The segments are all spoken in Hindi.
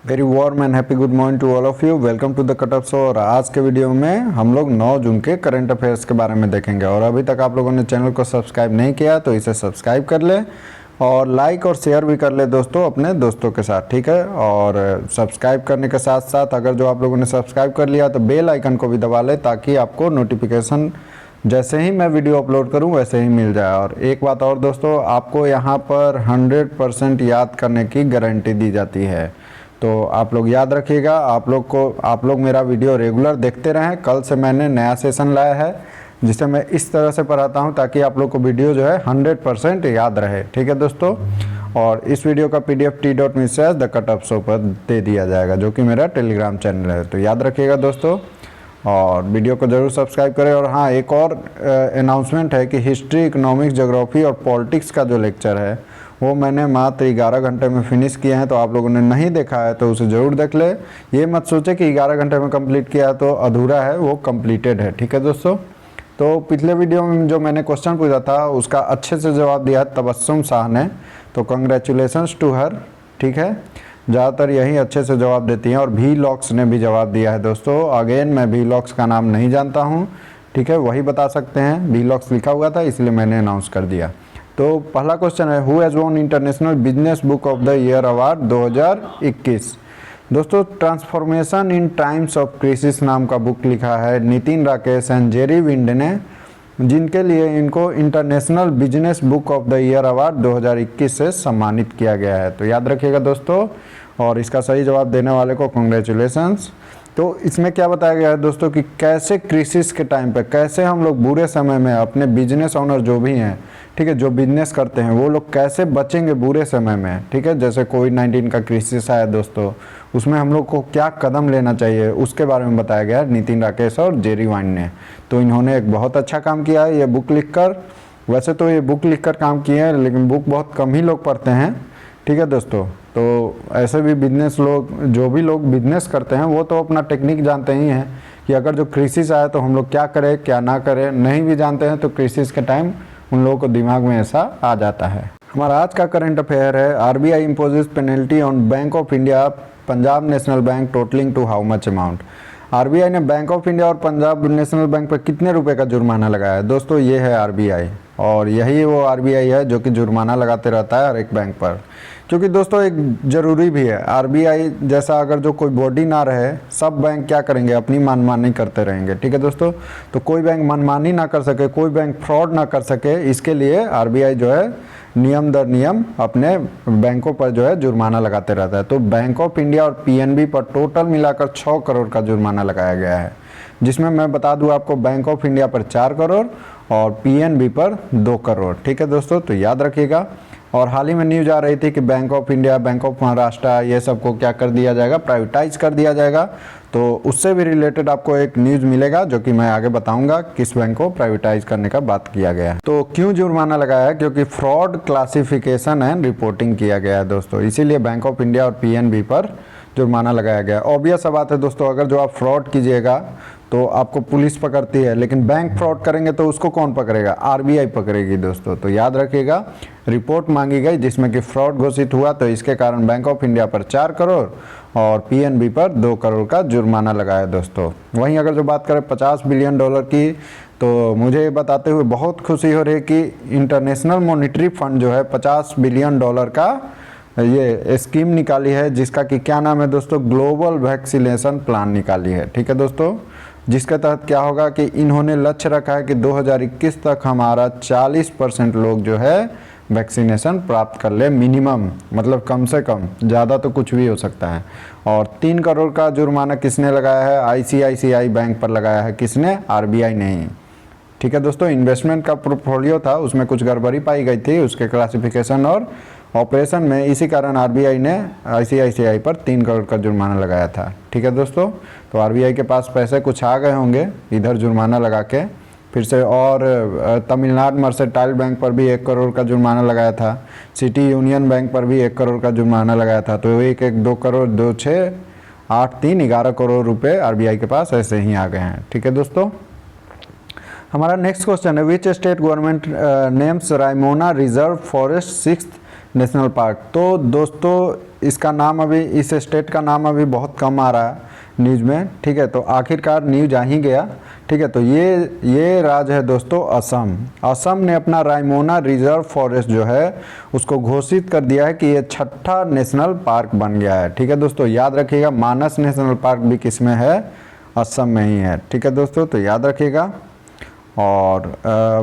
Very warm and happy good morning to all of you. Welcome to the cut up show. और आज के वीडियो में हम लोग 9 जून के करंट अफेयर्स के बारे में देखेंगे। और अभी तक आप लोगों ने चैनल को सब्सक्राइब नहीं किया तो इसे सब्सक्राइब कर ले और लाइक और शेयर भी कर ले दोस्तों अपने दोस्तों के साथ, ठीक है। और सब्सक्राइब करने के साथ साथ अगर जो आप लोगों ने सब्सक्राइब कर लिया तो बेल आइकन को भी दबा ले ताकि आपको नोटिफिकेशन जैसे ही मैं वीडियो अपलोड करूं वैसे ही मिल जाए। और एक बात और दोस्तों, आपको यहां पर 100% याद करने की गारंटी दी जाती है, तो आप लोग याद रखिएगा। आप लोग मेरा वीडियो रेगुलर देखते रहें। कल से मैंने नया सेशन लाया है जिसे मैं इस तरह से पढ़ाता हूं ताकि आप लोग को वीडियो जो है 100% याद रहे, ठीक है दोस्तों। और इस वीडियो का PDF t.me / the cut up show पर दे दिया जाएगा जो कि मेरा टेलीग्राम चैनल है, तो याद रखिएगा दोस्तों। और वीडियो को ज़रूर सब्सक्राइब करें। और हाँ, एक और अनाउंसमेंट है कि हिस्ट्री, इकोनॉमिक्स, ज्योग्राफी और पॉलिटिक्स का जो लेक्चर है वो मैंने मात्र 11 घंटे में फिनिश किए हैं। तो आप लोगों ने नहीं देखा है तो उसे ज़रूर देख ले। ये मत सोचे कि 11 घंटे में कंप्लीट किया है तो अधूरा है, वो कंप्लीटेड है, ठीक है दोस्तों। तो पिछले वीडियो में जो मैंने क्वेश्चन पूछा था उसका अच्छे से जवाब दिया है तबस्सुम शाह ने, तो कंग्रेचुलेशंस टू हर, ठीक है। ज़्यादातर यही अच्छे से जवाब देती हैं। और भी लॉक्स ने भी जवाब दिया है दोस्तों। अगेन मैं भी लॉक्स का नाम नहीं जानता हूँ, ठीक है, वही बता सकते हैं। भी लॉक्स लिखा हुआ था इसलिए मैंने अनाउंस कर दिया। तो पहला क्वेश्चन है, who has won international business book of the year award 2021। दोस्तों, transformation in times of crisis नाम का बुक लिखा है Nitin Rakesh and Jerry wind ने, जिनके लिए इनको international business book of the year award 2021 से सम्मानित किया गया है, तो याद रखिएगा दोस्तों। और इसका सही जवाब देने वाले को कॉन्ग्रेचुलेशंस। तो इसमें क्या बताया गया है दोस्तों कि कैसे क्राइसिस के टाइम पे, कैसे हम लोग बुरे समय में अपने बिजनेस ओनर जो भी हैं, ठीक है, जो बिजनेस करते हैं वो लोग कैसे बचेंगे बुरे समय में, ठीक है। जैसे कोविड-19 का क्राइसिस आया दोस्तों, उसमें हम लोग को क्या कदम लेना चाहिए उसके बारे में बताया गया है नितिन राकेश और जेरी वाइन ने। तो इन्होंने एक बहुत अच्छा काम किया है ये बुक लिखकर। वैसे तो ये बुक लिखकर काम किए हैं लेकिन बुक बहुत कम ही लोग पढ़ते हैं, ठीक है दोस्तों। तो ऐसे भी बिजनेस लोग, जो भी लोग बिजनेस करते हैं वो तो अपना टेक्निक जानते ही हैं कि अगर जो क्राइसिस आए तो हम लोग क्या करें क्या ना करें। नहीं भी जानते हैं तो क्राइसिस के टाइम उन लोगों को दिमाग में ऐसा आ जाता है। हमारा आज का करंट अफेयर है, RBI imposes penalty on Bank of India Punjab National Bank totalling to how much amount. RBI ने बैंक ऑफ इंडिया और पंजाब नेशनल बैंक पर कितने रुपए का जुर्माना लगाया है दोस्तों। ये है RBI, और यही वो RBI है जो कि जुर्माना लगाते रहता है हर एक बैंक पर, क्योंकि दोस्तों एक ज़रूरी भी है। RBI जैसा अगर जो कोई बॉडी ना रहे, सब बैंक क्या करेंगे, अपनी मनमानी करते रहेंगे, ठीक है दोस्तों। तो कोई बैंक मनमानी ना कर सके, कोई बैंक फ्रॉड ना कर सके, इसके लिए RBI जो है नियम दर नियम अपने बैंकों पर जो है जुर्माना लगाते रहता है। तो बैंक ऑफ इंडिया और PNB पर टोटल मिलाकर 6 करोड़ का जुर्माना लगाया गया है, जिसमें मैं बता दूं आपको बैंक ऑफ इंडिया पर 4 करोड़ और PNB पर 2 करोड़, ठीक है दोस्तों, तो याद रखिएगा। और हाल ही में न्यूज़ आ रही थी कि bank of India, bank of Maharashtra, ये सब को क्या कर दिया जाएगा, प्राइवेटाइज कर दिया जाएगा। तो उससे भी रिलेटेड आपको एक न्यूज़ मिलेगा जो कि मैं आगे बताऊंगा किस बैंक को प्राइवेटाइज करने का बात किया गया है। तो क्यों जुर्माना लगाया है, क्योंकि फ्रॉड क्लासिफिकेशन एंड रिपोर्टिंग किया गया है दोस्तों, इसीलिए बैंक ऑफ इंडिया और PNB पर जुर्माना लगाया गया है। ऑब्वियस सा बात है दोस्तों, अगर जो आप फ्रॉड कीजिएगा तो आपको पुलिस पकड़ती है, लेकिन बैंक फ्रॉड करेंगे तो उसको कौन पकड़ेगा, RBI पकड़ेगी दोस्तों। तो याद रखिएगा, रिपोर्ट मांगी गई जिसमें कि फ्रॉड घोषित हुआ, तो इसके कारण बैंक ऑफ इंडिया पर 4 करोड़ और PNB पर 2 करोड़ का जुर्माना लगाया दोस्तों। वहीं अगर जो बात करें $50 बिलियन की, तो मुझे ये बताते हुए बहुत खुशी हो रही है कि इंटरनेशनल मॉनिटरी फंड जो है $50 बिलियन का ये स्कीम निकाली है, जिसका कि क्या नाम है दोस्तों, ग्लोबल वैक्सीनेशन प्लान निकाली है, ठीक है दोस्तों। जिसके तहत क्या होगा कि इन्होंने लक्ष्य रखा है कि 2021 तक हमारा 40% लोग जो है वैक्सीनेशन प्राप्त कर ले, मिनिमम, मतलब कम से कम, ज़्यादा तो कुछ भी हो सकता है। और 3 करोड़ का जुर्माना किसने लगाया है, ICICI बैंक पर लगाया है, किसने, RBI नहीं, ठीक है दोस्तों। इन्वेस्टमेंट का पोर्टफोलियो था, उसमें कुछ गड़बड़ी पाई गई थी उसके क्लासिफिकेशन और ऑपरेशन में, इसी कारण RBI ने ICICI पर 3 करोड़ का जुर्माना लगाया था, ठीक है दोस्तों। तो RBI के पास पैसे कुछ आ गए होंगे इधर जुर्माना लगा के फिर से। और तमिलनाडु मर्सेंटाइल बैंक पर भी 1 करोड़ का जुर्माना लगाया था, सिटी यूनियन बैंक पर भी 1 करोड़ का जुर्माना लगाया था। तो 2 करोड़ 2, 6, 8, 3, 11 करोड़ रुपये RBI के पास ऐसे ही आ गए हैं, ठीक है दोस्तों। हमारा नेक्स्ट क्वेश्चन है, which state government names Raimona reserve forest 6th national park. तो दोस्तों इसका नाम अभी, इस स्टेट का नाम अभी बहुत कम आ रहा है न्यूज़ में, ठीक है। तो आखिरकार न्यूज़ आ ही गया, ठीक है। तो ये राज्य है दोस्तों असम। असम ने अपना रायमोना रिजर्व फॉरेस्ट जो है उसको घोषित कर दिया है कि ये 6ठा नेशनल पार्क बन गया है, ठीक है दोस्तों। याद रखिएगा मानस नेशनल पार्क भी किस में है, असम में ही है, ठीक है दोस्तों, तो याद रखिएगा। और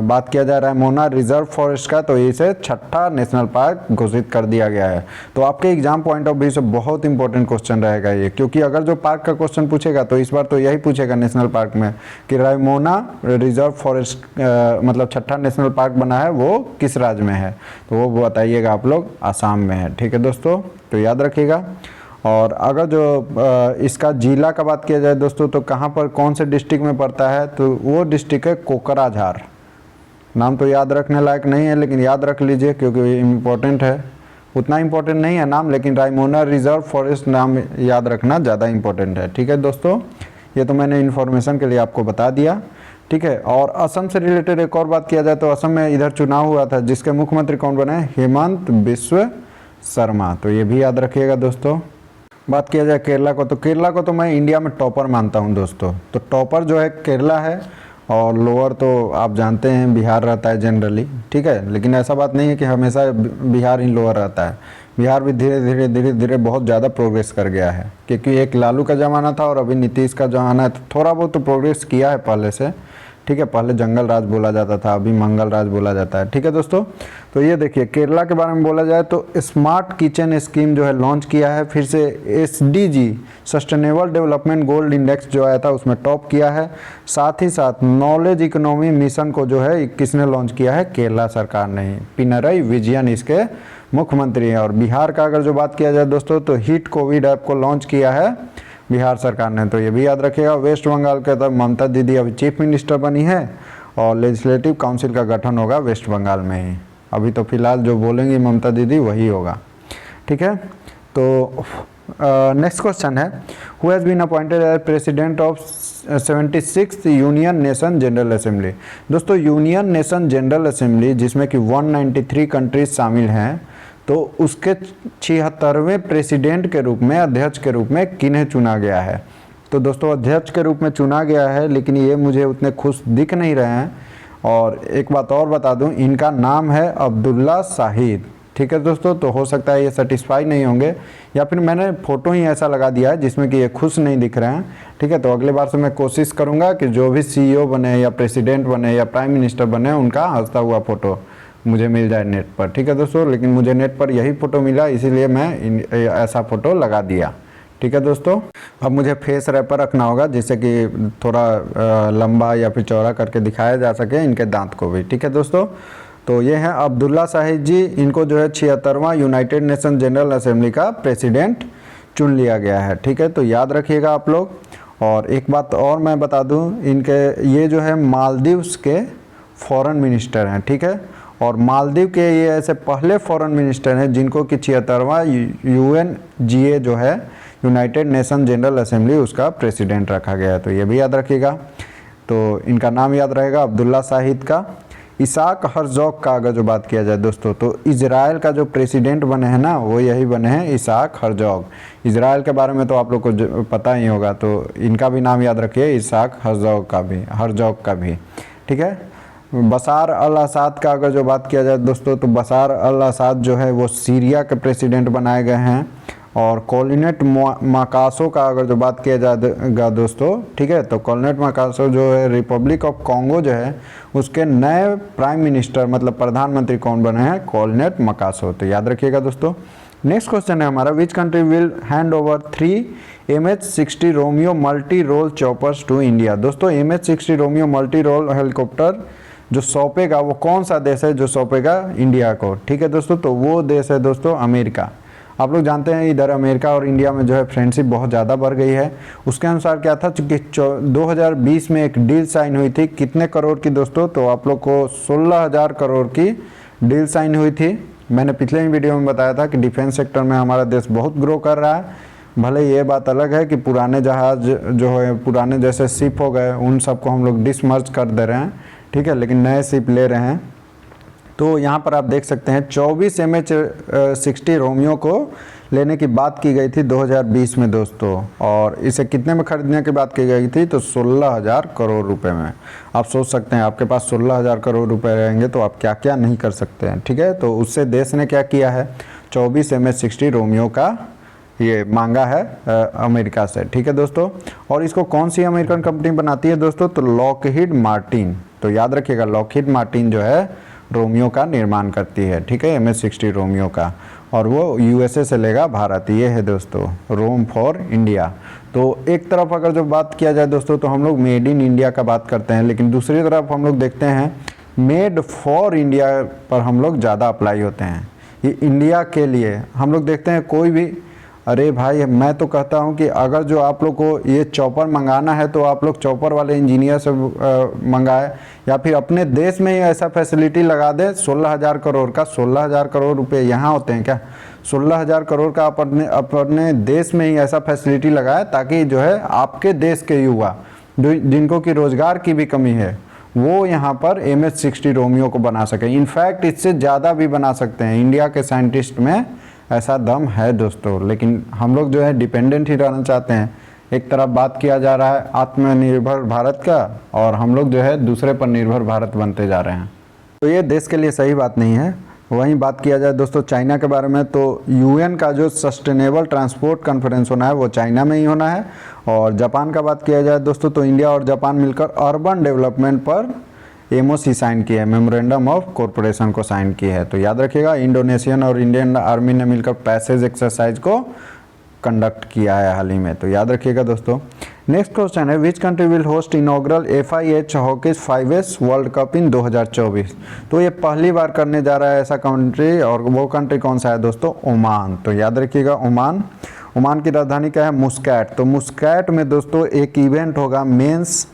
बात किया जा रहा है मोना रिजर्व फॉरेस्ट का, तो इसे 6ठा नेशनल पार्क घोषित कर दिया गया है। तो आपके एग्जाम पॉइंट ऑफ व्यू से बहुत इंपॉर्टेंट क्वेश्चन रहेगा ये, क्योंकि अगर जो पार्क का क्वेश्चन पूछेगा तो इस बार तो यही पूछेगा नेशनल पार्क में कि रायमोना रिजर्व फॉरेस्ट मतलब 6ठा नेशनल पार्क बना है वो किस राज्य में है, तो वो बताइएगा आप लोग, आसाम में है, ठीक है दोस्तों, तो याद रखिएगा। और अगर जो इसका जिला का बात किया जाए दोस्तों, तो कहाँ पर कौन से डिस्ट्रिक्ट में पड़ता है, तो वो डिस्ट्रिक्ट है कोकराझार। नाम तो याद रखने लायक नहीं है, लेकिन याद रख लीजिए क्योंकि इम्पोर्टेंट है। उतना इम्पोर्टेंट नहीं है नाम, लेकिन रायमोना रिजर्व फॉरेस्ट नाम याद रखना ज़्यादा इम्पोर्टेंट है, ठीक है दोस्तों। ये तो मैंने इन्फॉर्मेशन के लिए आपको बता दिया, ठीक है। और असम से रिलेटेड एक और बात किया जाए तो असम में इधर चुनाव हुआ था, जिसके मुख्यमंत्री कौन बने, हेमंत बिस्व शर्मा, तो ये भी याद रखिएगा दोस्तों। बात किया जाए केरला को, तो केरला को तो मैं इंडिया में टॉपर मानता हूं दोस्तों। तो टॉपर जो है केरला है, और लोअर तो आप जानते हैं बिहार रहता है जनरली, ठीक है। लेकिन ऐसा बात नहीं है कि हमेशा बिहार ही लोअर रहता है। बिहार भी धीरे धीरे बहुत ज़्यादा प्रोग्रेस कर गया है, क्योंकि एक लालू का ज़माना था और अभी नीतीश का ज़माना है, तो थोड़ा बहुत तो प्रोग्रेस किया है पहले से, ठीक है। पहले जंगल राज बोला जाता था, अभी मंगल राज बोला जाता है, ठीक है दोस्तों। तो ये देखिए केरला के बारे में बोला जाए तो स्मार्ट किचन स्कीम जो है लॉन्च किया है, फिर से SDG sustainable development gold index जो आया था उसमें टॉप किया है। साथ ही साथ नॉलेज इकोनॉमी मिशन को जो है किसने लॉन्च किया है, केरला सरकार ने ही, पिनरई विजयन इसके मुख्यमंत्री हैं। और बिहार का अगर जो बात किया जाए दोस्तों, तो हिट कोविड ऐप को लॉन्च किया है बिहार सरकार ने, तो ये भी याद रखिएगा। वेस्ट बंगाल के तरफ ममता दीदी अभी चीफ मिनिस्टर बनी है, और लेजिस्लेटिव काउंसिल का गठन होगा वेस्ट बंगाल में ही। अभी तो फिलहाल जो बोलेंगी ममता दीदी वही होगा, ठीक है। तो नेक्स्ट क्वेश्चन है, who has been appointed as president of 76th Union Nation General Assembly. दोस्तों यूनियन नेशन जनरल असेंबली जिसमें कि 193 कंट्रीज शामिल हैं, तो उसके 76वें प्रेसिडेंट के रूप में, अध्यक्ष के रूप में किन्हें चुना गया है। तो दोस्तों अध्यक्ष के रूप में चुना गया है, लेकिन ये मुझे उतने खुश दिख नहीं रहे हैं। और एक बात और बता दूं, इनका नाम है अब्दुल्ला शाहिद, ठीक है दोस्तों। तो हो सकता है ये सेटिस्फाई नहीं होंगे, या फिर मैंने फ़ोटो ही ऐसा लगा दिया है जिसमें कि ये खुश नहीं दिख रहे हैं, ठीक है। तो अगले बार से मैं कोशिश करूँगा कि जो भी CEO बने या प्रेसिडेंट बने या प्राइम मिनिस्टर बने, उनका हंसता हुआ फ़ोटो मुझे मिल जाए नेट पर, ठीक है दोस्तों। लेकिन मुझे नेट पर यही फ़ोटो मिला, इसीलिए मैं ऐसा फ़ोटो लगा दिया, ठीक है दोस्तों। अब मुझे फेस रैपर रखना होगा जिससे कि थोड़ा लंबा या फिर चौड़ा करके दिखाया जा सके इनके दांत को भी, ठीक है दोस्तों। तो ये हैं अब्दुल्ला शाहिद जी, इनको जो है 76वां यूनाइटेड नेशन जनरल असेंबली का प्रेसिडेंट चुन लिया गया है, ठीक है। तो याद रखिएगा आप लोग। और एक बात और मैं बता दूं, इनके ये जो है मालदीव्स के फॉरेन मिनिस्टर हैं, ठीक है। और मालदीव के ये ऐसे पहले फॉरेन मिनिस्टर हैं जिनको कि 76वां UNGA जो है यूनाइटेड नेशन जनरल असेंबली उसका प्रेसिडेंट रखा गया है, तो ये भी याद रखिएगा। तो इनका नाम याद रहेगा अब्दुल्ला शाहिद का। इसाक हर्जोग का अगर जो बात किया जाए दोस्तों, तो इजराइल का जो प्रेसिडेंट बने हैं ना, वो यही बने हैं इसाक हर्जोग। इजराइल के बारे में तो आप लोग को पता ही होगा, तो इनका भी नाम याद रखिए, इसाक हर्जोग का भी, ठीक है। बसार अल असाद का अगर जो बात किया जाए दोस्तों, तो बसार अल असाद जो है वो सीरिया के प्रेसिडेंट बनाए गए हैं। और कॉलिनेट माकासो का अगर जो बात किया जाएगा दोस्तों, ठीक है, तो कॉलिनेट माकासो जो है रिपब्लिक ऑफ कॉन्गो जो है उसके नए प्राइम मिनिस्टर मतलब प्रधानमंत्री कौन बने हैं, कॉलिनेट माकासो, तो याद रखिएगा दोस्तों। नेक्स्ट क्वेश्चन है हमारा, which country will hand over 3 MH-60 Romeo multi role choppers to India. दोस्तों MH-60 Romeo multi role helicopter जो सौंपेगा वो कौन सा देश है जो सौंपेगा इंडिया को, ठीक है दोस्तों। तो वो देश है दोस्तों अमेरिका। आप लोग जानते हैं इधर अमेरिका और इंडिया में जो है फ्रेंडशिप बहुत ज़्यादा बढ़ गई है। उसके अनुसार क्या था कि 2020 में एक डील साइन हुई थी, कितने करोड़ की दोस्तों, तो आप लोग को 16,000 करोड़ की डील साइन हुई थी। मैंने पिछले ही वीडियो में बताया था कि डिफेंस सेक्टर में हमारा देश बहुत ग्रो कर रहा है। भले ये बात अलग है कि पुराने जहाज़ जो है, पुराने जैसे शिप हो गए, उन सबको हम लोग डिसमर्ज कर दे रहे हैं, ठीक है, लेकिन नए शिप ले रहे हैं, तो यहाँ पर आप देख सकते हैं 24 MH60 रोमियो को लेने की बात की गई थी 2020 में दोस्तों, और इसे कितने में खरीदने की बात की गई थी तो 16,000 करोड़ रुपए में। आप सोच सकते हैं आपके पास 16,000 करोड़ रुपए रहेंगे तो आप क्या क्या नहीं कर सकते हैं, ठीक है। तो उससे देश ने क्या किया है, 24 MH60 रोमियो का ये मांगा है अमेरिका से, ठीक है दोस्तों। और इसको कौन सी अमेरिकन कंपनी बनाती है दोस्तों, तो लॉकहीड मार्टिन। तो याद रखिएगा लॉकहीड मार्टिन जो है रोमियो का निर्माण करती है, ठीक है, MH60 रोमियो का, और वो USA से लेगा भारत। ये है दोस्तों रोम फॉर इंडिया। तो एक तरफ अगर जो बात किया जाए दोस्तों तो हम लोग मेड इन इंडिया का बात करते हैं, लेकिन दूसरी तरफ हम लोग देखते हैं मेड फॉर इंडिया पर हम लोग ज़्यादा अप्लाई होते हैं। ये इंडिया के लिए हम लोग देखते हैं कोई भी, अरे भाई मैं तो कहता हूँ कि अगर जो आप लोग को ये चॉपर मंगाना है तो आप लोग चॉपर वाले इंजीनियर से मंगाए, या फिर अपने देश में ही ऐसा फैसिलिटी लगा दे। 16,000 करोड़ का 16,000 करोड़ रुपए यहाँ होते हैं क्या, 16,000 करोड़ का अपने देश में ही ऐसा फैसिलिटी लगाए ताकि जो है आपके देश के युवा जिनको कि रोजगार की भी कमी है वो यहाँ पर MH60 रोमियो को बना सके। इनफैक्ट इससे ज़्यादा भी बना सकते हैं, इंडिया के साइंटिस्ट में ऐसा दम है दोस्तों। लेकिन हम लोग जो है डिपेंडेंट ही रहना चाहते हैं। एक तरफ बात किया जा रहा है आत्मनिर्भर भारत का, और हम लोग जो है दूसरे पर निर्भर भारत बनते जा रहे हैं। तो ये देश के लिए सही बात नहीं है। वहीं बात किया जाए दोस्तों चाइना के बारे में, तो UN का जो सस्टेनेबल ट्रांसपोर्ट कॉन्फ्रेंस होना है वो चाइना में ही होना है। और जापान का बात किया जाए दोस्तों तो इंडिया और जापान मिलकर अर्बन डेवलपमेंट पर MOC साइन किया है, मेमोरेंडम ऑफ कॉरपोरेशन को साइन किया है। तो याद रखिएगा इंडोनेशियन और इंडियन आर्मी ने मिलकर पैसेज एक्सरसाइज को कंडक्ट किया है हाल ही में, तो याद रखिएगा दोस्तों। नेक्स्ट क्वेश्चन है which country will host inaugural FIH hockey 5S world cup in 2024। तो ये पहली बार करने जा रहा है ऐसा कंट्री, और वो कंट्री कौन सा है दोस्तों, ओमान। तो याद रखिएगा ओमान। ओमान की राजधानी क्या है, मुस्कैट। तो मुस्कैट में दोस्तों एक इवेंट होगा मेंस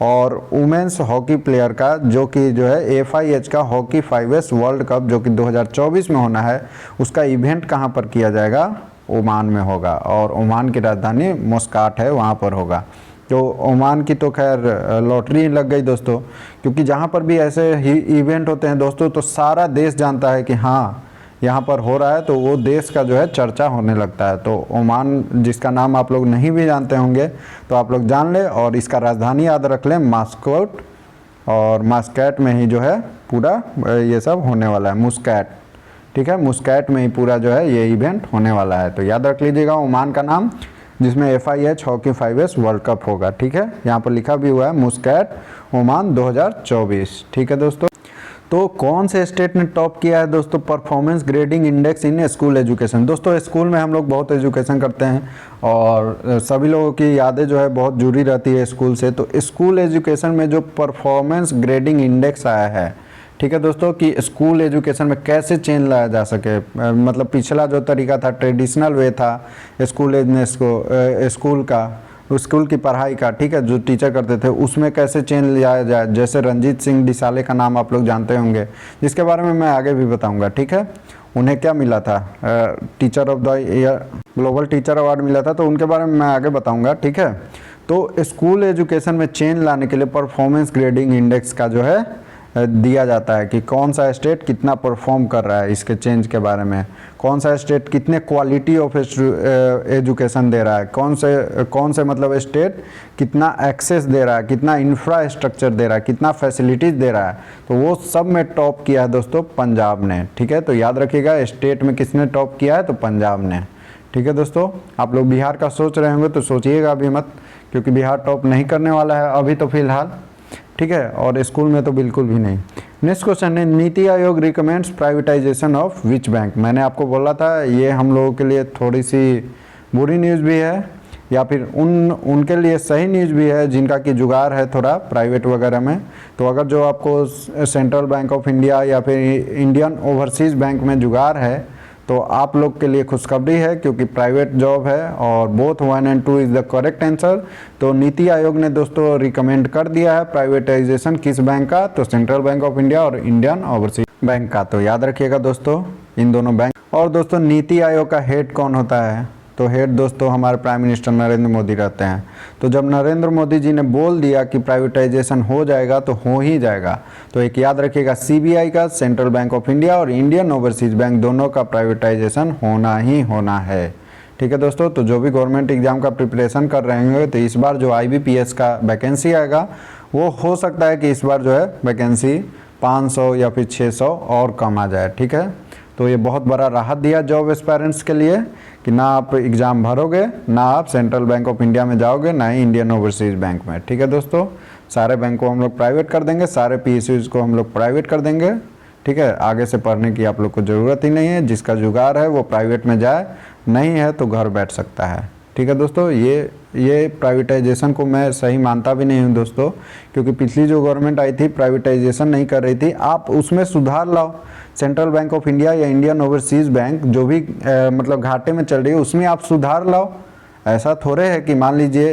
और वुमेन्स हॉकी प्लेयर का, जो कि जो है FIH का हॉकी 5S वर्ल्ड कप जो कि 2024 में होना है, उसका इवेंट कहाँ पर किया जाएगा, ओमान में होगा। और ओमान की राजधानी मुस्काट है, वहाँ पर होगा। तो ओमान की तो खैर लॉटरी लग गई दोस्तों, क्योंकि जहाँ पर भी ऐसे ही इवेंट होते हैं दोस्तों तो सारा देश जानता है कि हाँ यहाँ पर हो रहा है, तो वो देश का जो है चर्चा होने लगता है। तो ओमान जिसका नाम आप लोग नहीं भी जानते होंगे तो आप लोग जान ले, और इसका राजधानी याद रख लें मास्कोट, और मास्कैट में ही जो है पूरा ये सब होने वाला है, मुस्कैट, ठीक है, मुस्कैट में ही पूरा जो है ये इवेंट होने वाला है। तो याद रख लीजिएगा ओमान का नाम, जिसमें FIH hockey 5S world cup होगा, ठीक है। यहाँ पर लिखा भी हुआ है मुस्कैट ओमान 2024, ठीक है दोस्तों। तो कौन से स्टेट ने टॉप किया है दोस्तों performance grading index in school education. दोस्तों स्कूल में हम लोग बहुत एजुकेशन करते हैं और सभी लोगों की यादें जो है बहुत जुड़ी रहती है स्कूल से। तो स्कूल एजुकेशन में जो परफॉर्मेंस ग्रेडिंग इंडेक्स आया है, ठीक है दोस्तों, कि स्कूल एजुकेशन में कैसे चेंज लाया जा सके। मतलब पिछला जो तरीका था, ट्रेडिशनल वे था स्कूल की पढ़ाई का, ठीक है, जो टीचर करते थे, उसमें कैसे चेंज लाया जाए। जैसे रंजीत सिंह डिसाले का नाम आप लोग जानते होंगे, जिसके बारे में मैं आगे भी बताऊंगा, ठीक है। उन्हें क्या मिला था, teacher of the year, global teacher award मिला था, तो उनके बारे में मैं आगे बताऊंगा, ठीक है। तो स्कूल एजुकेशन में चेंज लाने के लिए परफॉर्मेंस ग्रेडिंग इंडेक्स का जो है दिया जाता है कि कौन सा स्टेट कितना परफॉर्म कर रहा है, इसके चेंज के बारे में, कौन सा स्टेट कितने क्वालिटी ऑफ एजुकेशन दे रहा है, कौन से मतलब स्टेट कितना एक्सेस दे रहा है, कितना इंफ्रास्ट्रक्चर दे रहा है, कितना फैसिलिटीज़ दे रहा है। तो वो सब में टॉप किया है दोस्तों पंजाब ने, ठीक है। तो याद रखिएगा स्टेट में किसने टॉप किया है, तो पंजाब ने, ठीक है दोस्तों। आप लोग बिहार का सोच रहे होंगे तो सोचिएगा अभी मत, क्योंकि बिहार टॉप नहीं करने वाला है अभी तो फिलहाल, ठीक है, और स्कूल में तो बिल्कुल भी नहीं। नेक्स्ट क्वेश्चन है NITI Aayog recommends privatisation of which bank. मैंने आपको बोला था ये हम लोगों के लिए थोड़ी सी बुरी न्यूज़ भी है, या फिर उनके लिए सही न्यूज़ भी है जिनका कि जुगाड़ है थोड़ा प्राइवेट वगैरह में। तो अगर जो आपको सेंट्रल बैंक ऑफ इंडिया या फिर इंडियन ओवरसीज़ बैंक में जुगाड़ है तो आप लोग के लिए खुशखबरी है, क्योंकि प्राइवेट जॉब है और बोथ 1 और 2 इज़ द करेक्ट आंसर। तो नीति आयोग ने दोस्तों रिकमेंड कर दिया है प्राइवेटाइजेशन किस बैंक का, तो सेंट्रल बैंक ऑफ इंडिया और इंडियन ओवरसीज बैंक का। तो याद रखिएगा दोस्तों इन दोनों बैंक। और दोस्तों नीति आयोग का हेड कौन होता है, तो हेड दोस्तों हमारे प्राइम मिनिस्टर नरेंद्र मोदी रहते हैं। तो जब नरेंद्र मोदी जी ने बोल दिया कि प्राइवेटाइजेशन हो जाएगा तो हो ही जाएगा। तो एक याद रखिएगा, सीबीआई का, सेंट्रल बैंक ऑफ इंडिया और इंडियन ओवरसीज बैंक दोनों का प्राइवेटाइजेशन होना ही होना है। ठीक है दोस्तों, तो जो भी गवर्नमेंट एग्जाम का प्रिपरेशन कर रहे होंगे तो इस बार जो IBPS का वैकेंसी आएगा वो हो सकता है कि इस बार जो है वैकेंसी 500 या फिर 600 और कम आ जाए। ठीक है, तो ये बहुत बड़ा राहत दिया जॉब एस्पायरेंट्स के लिए कि ना आप एग्ज़ाम भरोगे, ना आप सेंट्रल बैंक ऑफ इंडिया में जाओगे, ना ही इंडियन ओवरसीज बैंक में। ठीक है दोस्तों, सारे बैंक को हम लोग प्राइवेट कर देंगे, सारे PSUs को हम लोग प्राइवेट कर देंगे। ठीक है, आगे से पढ़ने की आप लोग को ज़रूरत ही नहीं है, जिसका जुगाड़ है वो प्राइवेट में जाए, नहीं है तो घर बैठ सकता है। ठीक है दोस्तों, ये प्राइवेटाइजेशन को मैं सही मानता भी नहीं हूँ दोस्तों, क्योंकि पिछली जो गवर्नमेंट आई थी प्राइवेटाइजेशन नहीं कर रही थी। आप उसमें सुधार लाओ, सेंट्रल बैंक ऑफ इंडिया या इंडियन ओवरसीज बैंक जो भी मतलब घाटे में चल रही है उसमें आप सुधार लाओ। ऐसा थोड़े है कि मान लीजिए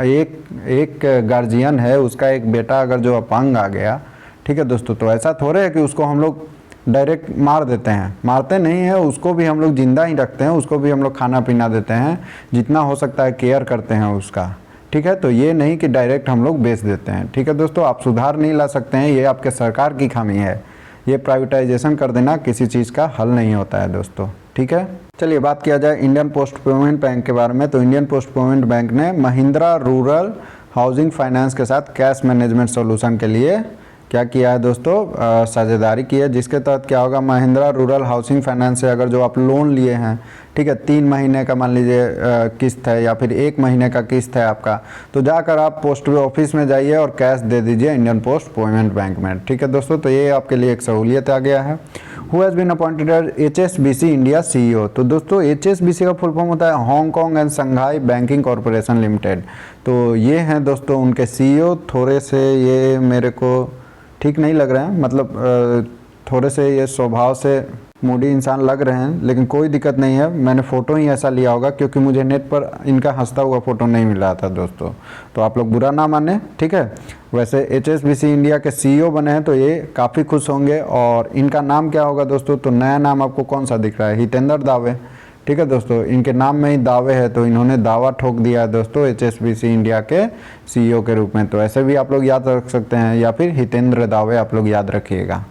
एक गार्जियन है, उसका एक बेटा अगर जो अपंग आ गया, ठीक है दोस्तों, तो ऐसा थोड़े है कि उसको हम लोग डायरेक्ट मार देते हैं। मारते नहीं है, उसको भी हम लोग जिंदा ही रखते हैं, उसको भी हम लोग खाना पीना देते हैं, जितना हो सकता है केयर करते हैं उसका। ठीक है, तो ये नहीं कि डायरेक्ट हम लोग बेच देते हैं। ठीक है दोस्तों, आप सुधार नहीं ला सकते हैं, ये आपके सरकार की खामी है। ये प्राइवेटाइजेशन कर देना किसी चीज़ का हल नहीं होता है दोस्तों। ठीक है, चलिए बात किया जाए इंडियन पोस्ट पेमेंट बैंक के बारे में। तो इंडियन पोस्ट पेमेंट बैंक ने महिंद्रा रूरल हाउसिंग फाइनेंस के साथ कैश मैनेजमेंट सॉल्यूशन के लिए क्या किया है दोस्तों, साझेदारी की है, जिसके तहत क्या होगा, महिंद्रा रूरल हाउसिंग फाइनेंस से अगर जो आप लोन लिए हैं, ठीक है, 3 महीने का मान लीजिए किस्त है या फिर 1 महीने का किस्त है आपका, तो जाकर आप पोस्ट ऑफिस में जाइए और कैश दे दीजिए इंडियन पोस्ट पेमेंट बैंक में। ठीक है दोस्तों, तो ये आपके लिए एक सहूलियत आ गया है। Who has been appointed as HSBC India CEO। तो दोस्तों HSBC का फुल फॉर्म होता है Hong Kong and Shanghai Banking Corporation Limited. तो ये हैं दोस्तों उनके CEO। थोड़े से ये मेरे को ठीक नहीं लग रहे हैं, मतलब थोड़े से ये स्वभाव से मूडी इंसान लग रहे हैं, लेकिन कोई दिक्कत नहीं है, मैंने फ़ोटो ही ऐसा लिया होगा क्योंकि मुझे नेट पर इनका हंसता हुआ फ़ोटो नहीं मिल रहा था दोस्तों, तो आप लोग बुरा ना माने। ठीक है, वैसे HSBC इंडिया के CEO बने हैं तो ये काफ़ी खुश होंगे। और इनका नाम क्या होगा दोस्तों, तो नया नाम आपको कौन सा दिख रहा है, हितेंद्र दावे। ठीक है दोस्तों, इनके नाम में ही दावे है, तो इन्होंने दावा ठोक दिया है दोस्तों HSBC इंडिया के CEO के रूप में। तो ऐसे भी आप लोग याद रख सकते हैं, या फिर हितेंद्र दावे आप लोग याद रखिएगा।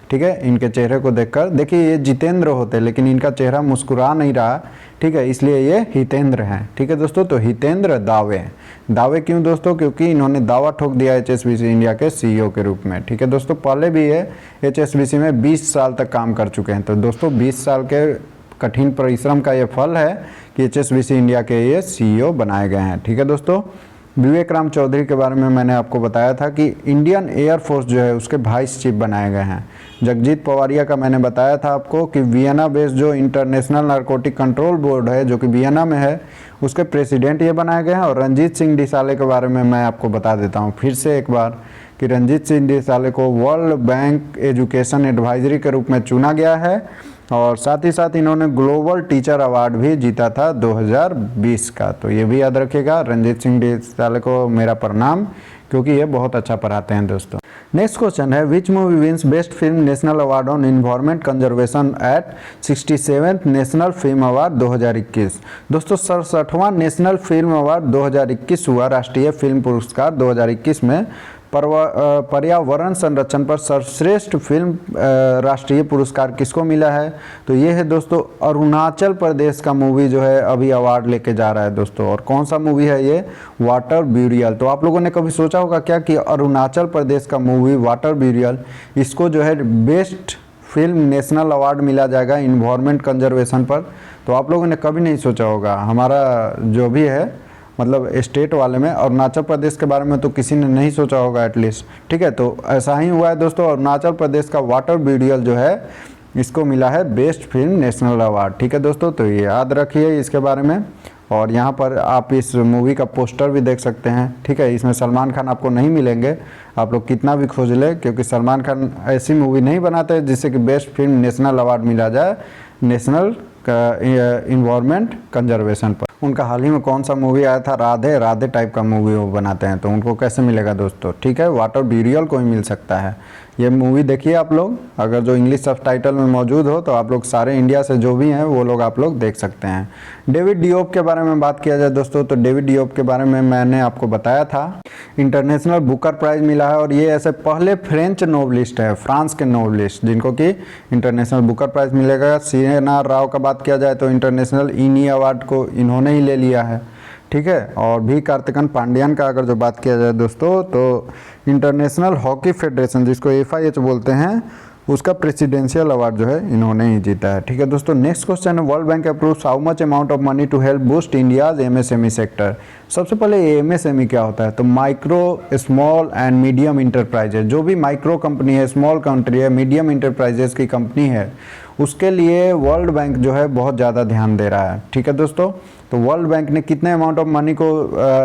ठीक है, इनके चेहरे को देखकर, देखिए ये जितेंद्र होते लेकिन इनका चेहरा मुस्कुरा नहीं रहा, ठीक है, इसलिए ये हितेंद्र हैं। ठीक है दोस्तों, तो हितेंद्र दावे। दावे क्यों दोस्तों, क्योंकि इन्होंने दावा ठोक दिया HSBC इंडिया के CEO के रूप में। ठीक है दोस्तों, पहले भी ये HSBC में 20 साल तक काम कर चुके हैं। तो दोस्तों 20 साल के कठिन परिश्रम का ये फल है कि HSBC इंडिया के ये CEO बनाए गए हैं। ठीक है दोस्तों, विवेक राम चौधरी के बारे में मैंने आपको बताया था कि इंडियन एयरफोर्स जो है उसके वाइस चीफ बनाए गए हैं। जगजीत पवारिया का मैंने बताया था आपको कि वियना बेस्ड जो इंटरनेशनल नारकोटिक कंट्रोल बोर्ड है जो कि वियना में है, उसके प्रेसिडेंट ये बनाए गए हैं। और रंजीत सिंह डिसाले के बारे में मैं आपको बता देता हूँ फिर से एक बार कि रंजीत सिंह डिसाले को वर्ल्ड बैंक एजुकेशन एडवाइजरी के रूप में चुना गया है। और साथ ही साथ इन्होंने ग्लोबल टीचर अवार्ड भी जीता था 2020 का। तो ये भी याद रखिएगा, रंजीत सिंह डिसाले को मेरा प्रणाम, क्योंकि ये बहुत अच्छा पढ़ाते हैं दोस्तों। नेक्स्ट क्वेश्चन है, which movie wins best film national award on environment conservation at 67th national film award 2021। दोस्तों 67वां नेशनल फिल्म अवार्ड 2021 हुआ, राष्ट्रीय फिल्म पुरस्कार 2021 में पर्यावरण संरक्षण पर सर्वश्रेष्ठ फिल्म राष्ट्रीय पुरस्कार किसको मिला है, तो ये है दोस्तों अरुणाचल प्रदेश का मूवी जो है अभी अवार्ड लेके जा रहा है दोस्तों। और कौन सा मूवी है ये, वाटर ब्यूरियल। तो आप लोगों ने कभी सोचा होगा क्या कि अरुणाचल प्रदेश का मूवी वाटर ब्यूरियल, इसको जो है बेस्ट फिल्म नेशनल अवार्ड मिला जाएगा इन्वायरमेंट कंजर्वेशन पर। तो आप लोगों ने कभी नहीं सोचा होगा, हमारा जो भी है मतलब स्टेट वाले में अरुणाचल प्रदेश के बारे में तो किसी ने नहीं सोचा होगा एटलीस्ट। ठीक है, तो ऐसा ही हुआ है दोस्तों, अरुणाचल प्रदेश का वाटर ब्यूरियल जो है इसको मिला है बेस्ट फिल्म नेशनल अवार्ड। ठीक है दोस्तों, तो ये याद रखिए इसके बारे में। और यहाँ पर आप इस मूवी का पोस्टर भी देख सकते हैं। ठीक है, इसमें सलमान खान आपको नहीं मिलेंगे, आप लोग कितना भी खोज ले, क्योंकि सलमान खान ऐसी मूवी नहीं बनाते जिससे कि बेस्ट फिल्म नेशनल अवार्ड मिला जाए नेशनल इन्वायरमेंट कंजर्वेशन पर। उनका हाल ही में कौन सा मूवी आया था, राधे राधे टाइप का मूवी वो बनाते हैं, तो उनको कैसे मिलेगा दोस्तों। ठीक है, वाटर ब्यूरियल को ही मिल सकता है, ये मूवी देखिए आप लोग, अगर जो इंग्लिश सबटाइटल में मौजूद हो तो आप लोग सारे इंडिया से जो भी हैं वो लोग आप लोग देख सकते हैं। डेविड डियोप के बारे में बात किया जाए दोस्तों, तो डेविड डियोप के बारे में मैंने आपको बताया था, इंटरनेशनल बुकर प्राइज़ मिला है और ये ऐसे पहले फ्रेंच नोवेलिस्ट है, फ्रांस के नोवेलिस्ट जिनको कि इंटरनेशनल बुकर प्राइज़ मिलेगा। CNR राव का बात किया जाए तो इंटरनेशनल इनी अवार्ड को इन्होंने ही ले लिया है, ठीक है। और भी कार्तिकन पांड्यन का अगर जो बात किया जाए दोस्तों, तो इंटरनेशनल हॉकी फेडरेशन जिसको FIH बोलते हैं, उसका प्रेसिडेंशियल अवार्ड जो है इन्होंने ही जीता है, ठीक है दोस्तों। नेक्स्ट क्वेश्चन है, World Bank approves how much amount of money to help boost India's MSME sector. सबसे पहले MSME क्या होता है, तो micro small and medium enterprises. जो भी माइक्रो कंपनी है, स्मॉल कंट्री है, मीडियम इंटरप्राइजेज की कंपनी है, उसके लिए वर्ल्ड बैंक जो है बहुत ज़्यादा ध्यान दे रहा है, ठीक है दोस्तों। तो वर्ल्ड बैंक ने कितने अमाउंट ऑफ मनी को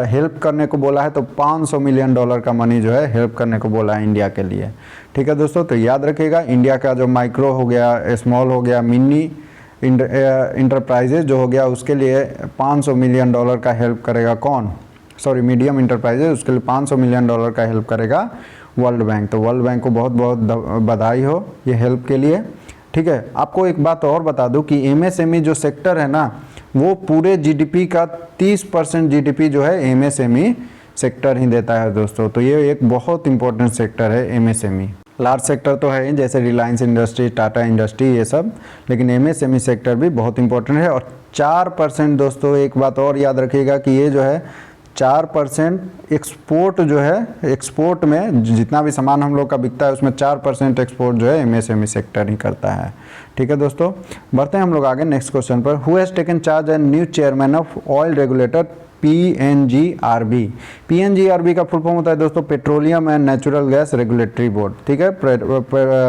हेल्प करने को बोला है, तो $500 मिलियन का मनी जो है हेल्प करने को बोला है इंडिया के लिए, ठीक है दोस्तों। तो याद रखिएगा, इंडिया का जो माइक्रो हो गया, स्मॉल हो गया, मिनी इंटरप्राइजेज जो हो गया, उसके लिए $500 मिलियन का हेल्प करेगा कौन, सॉरी मीडियम इंटरप्राइजेज, उसके लिए $500 मिलियन का हेल्प करेगा वर्ल्ड बैंक। तो वर्ल्ड बैंक को बहुत बहुत बधाई हो ये हेल्प के लिए, ठीक है। आपको एक बात और बता दूं कि MSME जो सेक्टर है ना, वो पूरे GDP का 30% GDP जो है MSME सेक्टर ही देता है दोस्तों। तो ये एक बहुत इंपॉर्टेंट सेक्टर है MSME। लार्ज सेक्टर तो है जैसे रिलायंस इंडस्ट्री, टाटा इंडस्ट्री, ये सब, लेकिन MSME सेक्टर भी बहुत इंपॉर्टेंट है। और 4% दोस्तों, एक बात और याद रखिएगा कि ये जो है 4% एक्सपोर्ट जो है, एक्सपोर्ट में जितना भी सामान हम लोग का बिकता है उसमें 4% एक्सपोर्ट जो है MSME सेक्टर ही करता है, ठीक है दोस्तों। बढ़ते हैं हम लोग आगे नेक्स्ट क्वेश्चन पर। Who has taken charge and new chairman of oil regulator PNGRB। PNGRB का फुल फॉर्म होता है दोस्तों petroleum and natural gas regulatory board, ठीक है,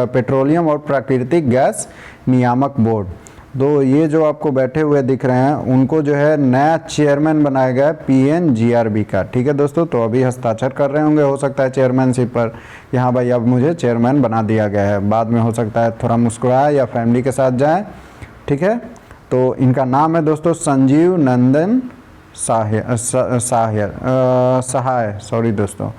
पेट्रोलियम और प्राकृतिक गैस नियामक बोर्ड। तो ये जो आपको बैठे हुए दिख रहे हैं उनको जो है नया चेयरमैन बनाया गया है PNGRB का, ठीक है दोस्तों। तो अभी हस्ताक्षर कर रहे होंगे, हो सकता है चेयरमैनशिप पर, यहाँ भाई अब मुझे चेयरमैन बना दिया गया है, बाद में हो सकता है थोड़ा मुस्कुराए या फैमिली के साथ जाए, ठीक है। तो इनका नाम है दोस्तों संजीव नंदन सहाय, सॉरी दोस्तों,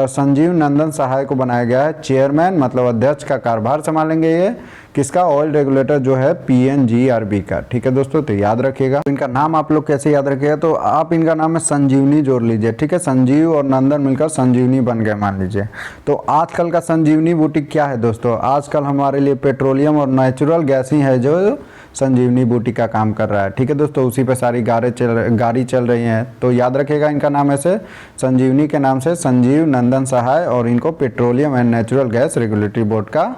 संजीव नंदन सहाय को बनाया गया है चेयरमैन, मतलब अध्यक्ष का कार्यभार संभालेंगे ये किसका, ऑयल रेगुलेटर जो है PNGRB का, ठीक है दोस्तों। तो याद रखिएगा, तो इनका नाम आप लोग कैसे याद रखिएगा, तो आप इनका नाम है संजीवनी जोड़ लीजिए, ठीक है। संजीव और नंदन मिलकर संजीवनी बन गए मान लीजिए। तो आजकल का संजीवनी बूटी क्या है दोस्तों, आजकल हमारे लिए पेट्रोलियम और नेचुरल गैस ही है जो संजीवनी बूटी का काम कर रहा है, ठीक है दोस्तों। उसी पे सारी गाड़ी चल रही हैं। तो याद रखिएगा इनका नाम ऐसे संजीवनी के नाम से संजीव नंदन सहाय, और इनको petroleum and natural gas regulatory board का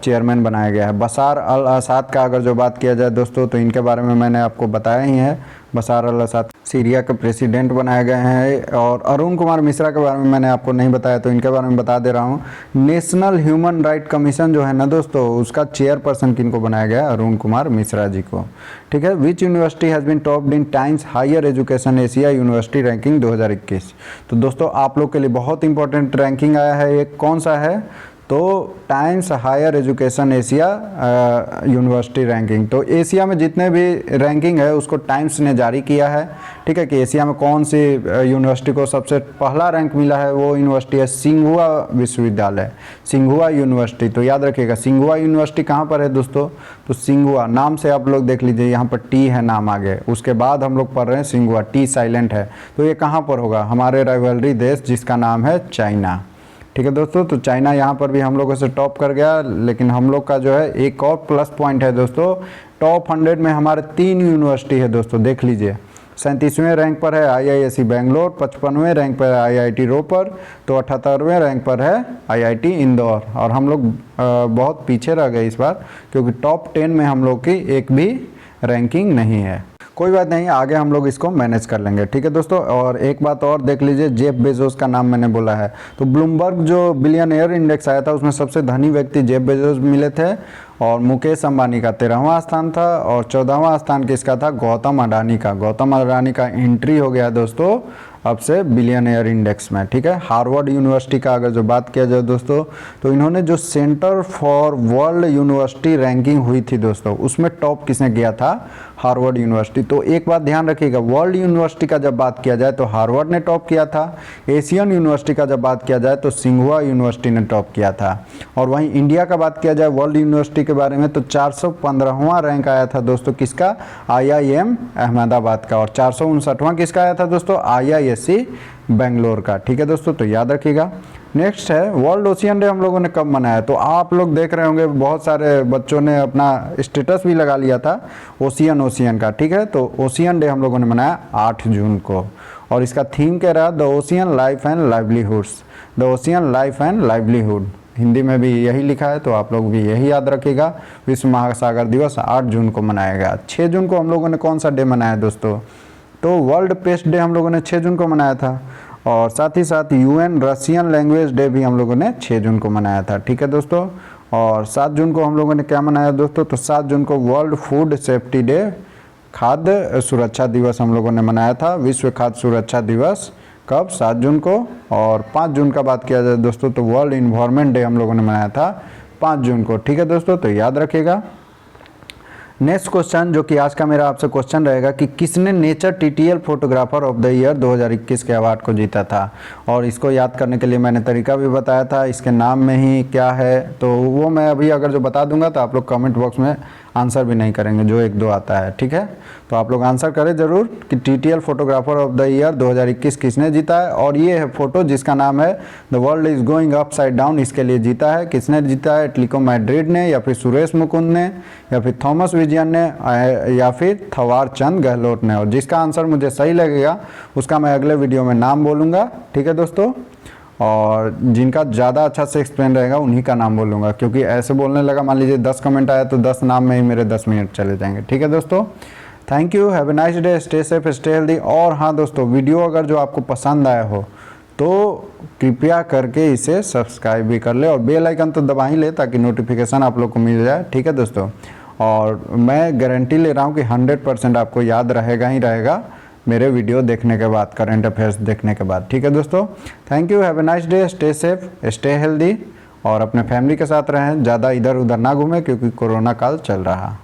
चेयरमैन बनाया गया है। बसार अल असाद का अगर जो बात किया जाए दोस्तों, तो इनके बारे में मैंने आपको बताया ही है। बसार अल असाद सीरिया के प्रेसिडेंट बनाए गए हैं। और अरुण कुमार मिश्रा के बारे में मैंने आपको नहीं बताया, तो इनके बारे में बता दे रहा हूँ। नेशनल ह्यूमन राइट कमीशन जो है ना दोस्तों, उसका चेयरपर्सन किनको बनाया गया है, अरुण कुमार मिश्रा जी को, ठीक है। Which university has been topped in Times Higher Education Asia University ranking 2021। तो दोस्तों आप लोग के लिए बहुत इंपॉर्टेंट रैंकिंग आया है, एक कौन सा है, तो Times Higher Education Asia University ranking. तो एशिया में जितने भी रैंकिंग है उसको टाइम्स ने जारी किया है, ठीक है, कि एशिया में कौन सी यूनिवर्सिटी को सबसे पहला रैंक मिला है, वो यूनिवर्सिटी है सिंघुआ विश्वविद्यालय, सिंघुआ यूनिवर्सिटी। तो याद रखिएगा सिंघुआ यूनिवर्सिटी कहाँ पर है दोस्तों, तो सिंघुआ नाम से आप लोग देख लीजिए, यहाँ पर टी है नाम आगे, उसके बाद हम लोग पढ़ रहे हैं सिंघुआ, टी साइलेंट है। तो ये कहाँ पर होगा, हमारे राइवलरी देश जिसका नाम है चाइना, ठीक है दोस्तों। तो चाइना यहाँ पर भी हम लोगों से टॉप कर गया, लेकिन हम लोग का जो है एक और प्लस पॉइंट है दोस्तों, टॉप 100 में हमारे 3 यूनिवर्सिटी है दोस्तों, देख लीजिए। 37वें रैंक पर है IISc बेंगलोर, 55वें रैंक पर है IIT रोपर, तो 78वें रैंक पर है IIT इंदौर। और हम लोग बहुत पीछे रह गए इस बार, क्योंकि टॉप 10 में हम लोग की एक भी रैंकिंग नहीं है। कोई बात नहीं, आगे हम लोग इसको मैनेज कर लेंगे, ठीक है दोस्तों। और एक बात और देख लीजिए, जेफ बेजोस का नाम मैंने बोला है, तो ब्लूमबर्ग जो बिलियनियर इंडेक्स आया था उसमें सबसे धनी व्यक्ति जेफ बेजोस मिले थे, और मुकेश अंबानी का 13वां स्थान था, और 14वां स्थान किसका था, गौतम अडानी का। गौतम अडानी का एंट्री हो गया दोस्तों अब से बिलियनियर इंडेक्स में, ठीक है। हार्वर्ड यूनिवर्सिटी का अगर जो बात किया जाए दोस्तों, तो इन्होंने जो centre for world university ranking हुई थी दोस्तों, उसमें टॉप किसने किया था, हार्वर्ड यूनिवर्सिटी। तो एक बात ध्यान रखिएगा, वर्ल्ड यूनिवर्सिटी का जब बात किया जाए तो हार्वर्ड ने टॉप किया था। एशियन यूनिवर्सिटी का जब बात किया जाए तो सिंघुआ यूनिवर्सिटी ने टॉप किया था। और वहीं इंडिया का बात किया जाए वर्ल्ड यूनिवर्सिटी के बारे में तो 415वां रैंक आया था दोस्तों किसका, IIM अहमदाबाद का। और 459वां किसका आया था दोस्तों, IISc बेंगलोर का। ठीक है दोस्तों, तो याद रखिएगा। नेक्स्ट है वर्ल्ड ओशियन डे हम लोगों ने कब मनाया। तो आप लोग देख रहे होंगे बहुत सारे बच्चों ने अपना स्टेटस भी लगा लिया था ओशियन का। ठीक है, तो ओशियन डे हम लोगों ने मनाया 8 जून को। और इसका थीम क्या रहा, the ocean life and livelihoods, the ocean life and livelihood. Hindi में भी यही लिखा है, तो आप लोग भी यही याद रखिएगा। विश्व महासागर दिवस 8 जून को मनाया गया। 6 जून को हम लोगों ने कौन सा डे मनाया दोस्तों, तो वर्ल्ड पेस्ट डे हम लोगों ने 6 जून को मनाया था। और साथ ही साथ UN रशियन लैंग्वेज डे भी हम लोगों ने 6 जून को मनाया था। ठीक है दोस्तों, और 7 जून को हम लोगों ने क्या मनाया दोस्तों, तो 7 जून को वर्ल्ड फूड सेफ्टी डे, खाद्य सुरक्षा दिवस हम लोगों ने मनाया था। विश्व खाद्य सुरक्षा दिवस कब, 7 जून को। और 5 जून का बात किया जाए दोस्तों तो वर्ल्ड इन्वायरमेंट डे हम लोगों ने मनाया था 5 जून को। ठीक है दोस्तों, तो याद रखिएगा। नेक्स्ट क्वेश्चन जो कि आज का मेरा आपसे क्वेश्चन रहेगा कि किसने nature TTL photographer of the year 2021 के अवार्ड को जीता था। और इसको याद करने के लिए मैंने तरीका भी बताया था, इसके नाम में ही क्या है, तो वो मैं अभी अगर जो बता दूंगा तो आप लोग कमेंट बॉक्स में आंसर भी नहीं करेंगे, जो 1-2 आता है। ठीक है, तो आप लोग आंसर करें ज़रूर कि TTL photographer of the year 2021 किसने जीता है। और ये है फोटो जिसका नाम है the world is going upside down, इसके लिए जीता है। किसने जीता है, एटलिको मैड्रिड ने, या फिर सुरेश मुकुंद ने, या फिर थॉमस विजयन ने, या फिर थवार चंद गहलोत ने। और जिसका आंसर मुझे सही लगेगा उसका मैं अगले वीडियो में नाम बोलूँगा। ठीक है दोस्तों, और जिनका ज़्यादा अच्छा से एक्सप्लेन रहेगा उन्हीं का नाम बोलूँगा, क्योंकि ऐसे बोलने लगा मान लीजिए 10 कमेंट आया तो 10 नाम में ही मेरे 10 मिनट चले जाएंगे। ठीक है दोस्तों, thank you, have a nice day, stay safe, stay healthy. और हाँ दोस्तों, वीडियो अगर जो आपको पसंद आया हो तो कृपया करके इसे सब्सक्राइब भी कर ले और बेल आइकन तो दबा ही ले ताकि नोटिफिकेशन आप लोग को मिल जाए। ठीक है दोस्तों, और मैं गारंटी ले रहा हूँ कि 100% आपको याद रहेगा ही रहेगा मेरे वीडियो देखने के बाद, करंट अफेयर्स देखने के बाद। ठीक है दोस्तों, thank you, have a nice day, stay safe, stay healthy. और अपने फैमिली के साथ रहें, ज़्यादा इधर उधर ना घूमें क्योंकि कोरोना काल चल रहा।